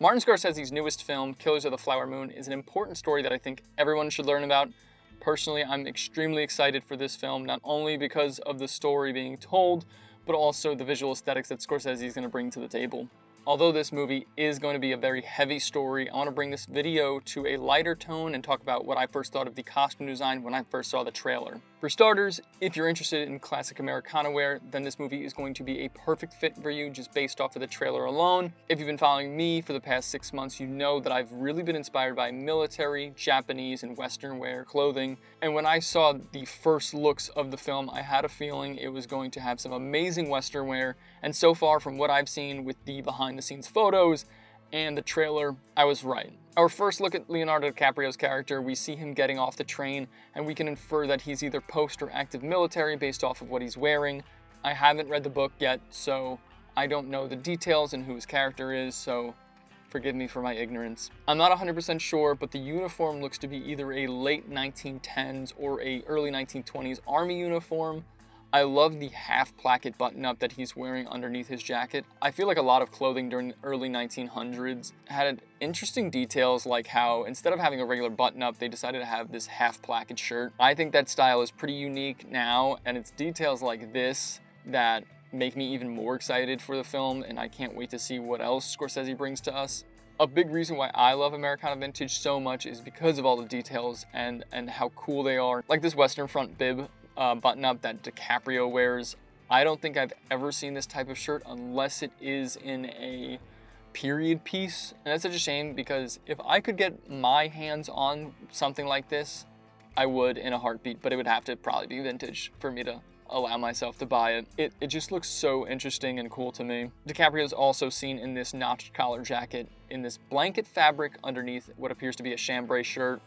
Martin Scorsese's newest film, Killers of the Flower Moon, is an important story that I think everyone should learn about. Personally, I'm extremely excited for this film, not only because of the story being told, but also the visual aesthetics that Scorsese is going to bring to the table. Although this movie is going to be a very heavy story, I want to bring this video to a lighter tone and talk about what I first thought of the costume design when I first saw the trailer. For starters, if you're interested in classic Americana wear, then this movie is going to be a perfect fit for you just based off of the trailer alone. If you've been following me for the past 6 months, you know that I've really been inspired by military, Japanese, and Western wear clothing. And when I saw the first looks of the film, I had a feeling it was going to have some amazing Western wear. And so far, from what I've seen with the behind-the-scenes photos and the trailer, I was right. Our first look at Leonardo DiCaprio's character, we see him getting off the train, and we can infer that he's either post or active military based off of what he's wearing. I haven't read the book yet, so I don't know the details and who his character is, so forgive me for my ignorance. I'm not 100% sure, but the uniform looks to be either a late 1910s or a early 1920s army uniform. I love the half placket button-up that he's wearing underneath his jacket. I feel like a lot of clothing during the early 1900s had interesting details, like how instead of having a regular button-up, they decided to have this half placket shirt. I think that style is pretty unique now, and it's details like this that make me even more excited for the film, and I can't wait to see what else Scorsese brings to us. A big reason why I love Americana Vintage so much is because of all the details and how cool they are. Like this Western front bib button-up that DiCaprio wears. I don't think I've ever seen this type of shirt unless it is in a period piece. And that's such a shame, because if I could get my hands on something like this, I would in a heartbeat, but it would have to probably be vintage for me to allow myself to buy it. It just looks so interesting and cool to me. DiCaprio is also seen in this notched collar jacket in this blanket fabric underneath what appears to be a chambray shirt.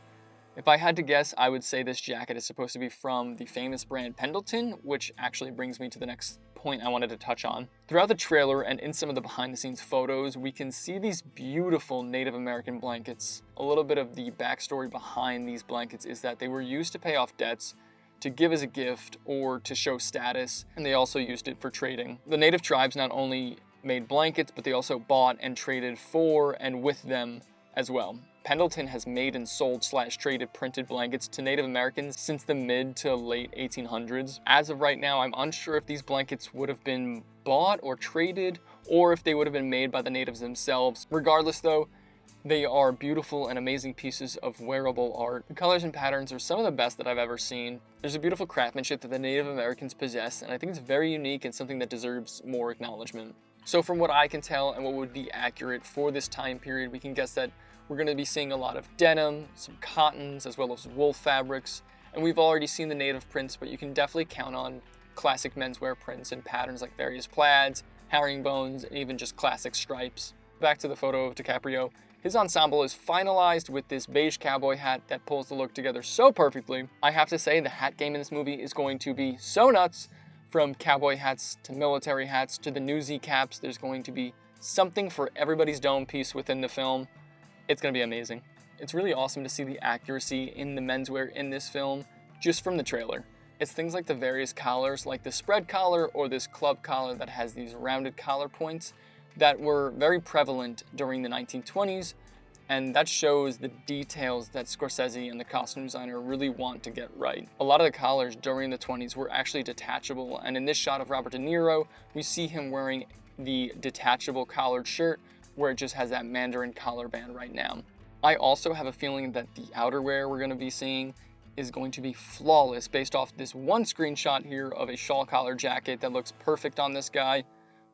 If I had to guess, I would say this jacket is supposed to be from the famous brand Pendleton, which actually brings me to the next point I wanted to touch on. Throughout the trailer and in some of the behind-the-scenes photos, we can see these beautiful Native American blankets. A little bit of the backstory behind these blankets is that they were used to pay off debts, to give as a gift, or to show status, and they also used it for trading. The native tribes not only made blankets, but they also bought and traded for and with them as well. Pendleton has made and sold / traded printed blankets to Native Americans since the mid to late 1800s. As of right now, I'm unsure if these blankets would have been bought or traded, or if they would have been made by the natives themselves. Regardless though, they are beautiful and amazing pieces of wearable art. The colors and patterns are some of the best that I've ever seen. There's a beautiful craftsmanship that the Native Americans possess, and I think it's very unique and something that deserves more acknowledgement. So from what I can tell and what would be accurate for this time period, we can guess that we're going to be seeing a lot of denim, some cottons, as well as wool fabrics. And we've already seen the native prints, but you can definitely count on classic menswear prints and patterns like various plaids, herringbones, and even just classic stripes. Back to the photo of DiCaprio. His ensemble is finalized with this beige cowboy hat that pulls the look together so perfectly. I have to say, the hat game in this movie is going to be so nuts. From cowboy hats to military hats to the newsy caps, there's going to be something for everybody's dome piece within the film. It's going to be amazing. It's really awesome to see the accuracy in the menswear in this film just from the trailer. It's things like the various collars, like the spread collar or this club collar that has these rounded collar points that were very prevalent during the 1920s, and that shows the details that Scorsese and the costume designer really want to get right. A lot of the collars during the 20s were actually detachable, and in this shot of Robert De Niro, we see him wearing the detachable collared shirt where it just has that Mandarin collar band right now. I also have a feeling that the outerwear we're going to be seeing is going to be flawless based off this one screenshot here of a shawl collar jacket that looks perfect on this guy,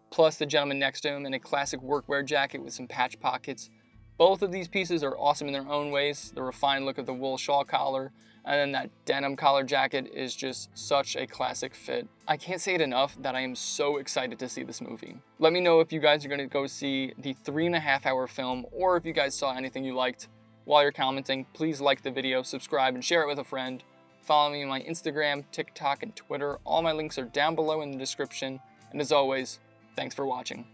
plus the gentleman next to him in a classic workwear jacket with some patch pockets. Both of these pieces are awesome in their own ways. The refined look of the wool shawl collar and then that denim collar jacket is just such a classic fit. I can't say it enough that I am so excited to see this movie. Let me know if you guys are going to go see the 3.5-hour film, or if you guys saw anything you liked. While you're commenting, please like the video, subscribe, and share it with a friend. Follow me on my Instagram, TikTok, and Twitter. All my links are down below in the description. And as always, thanks for watching.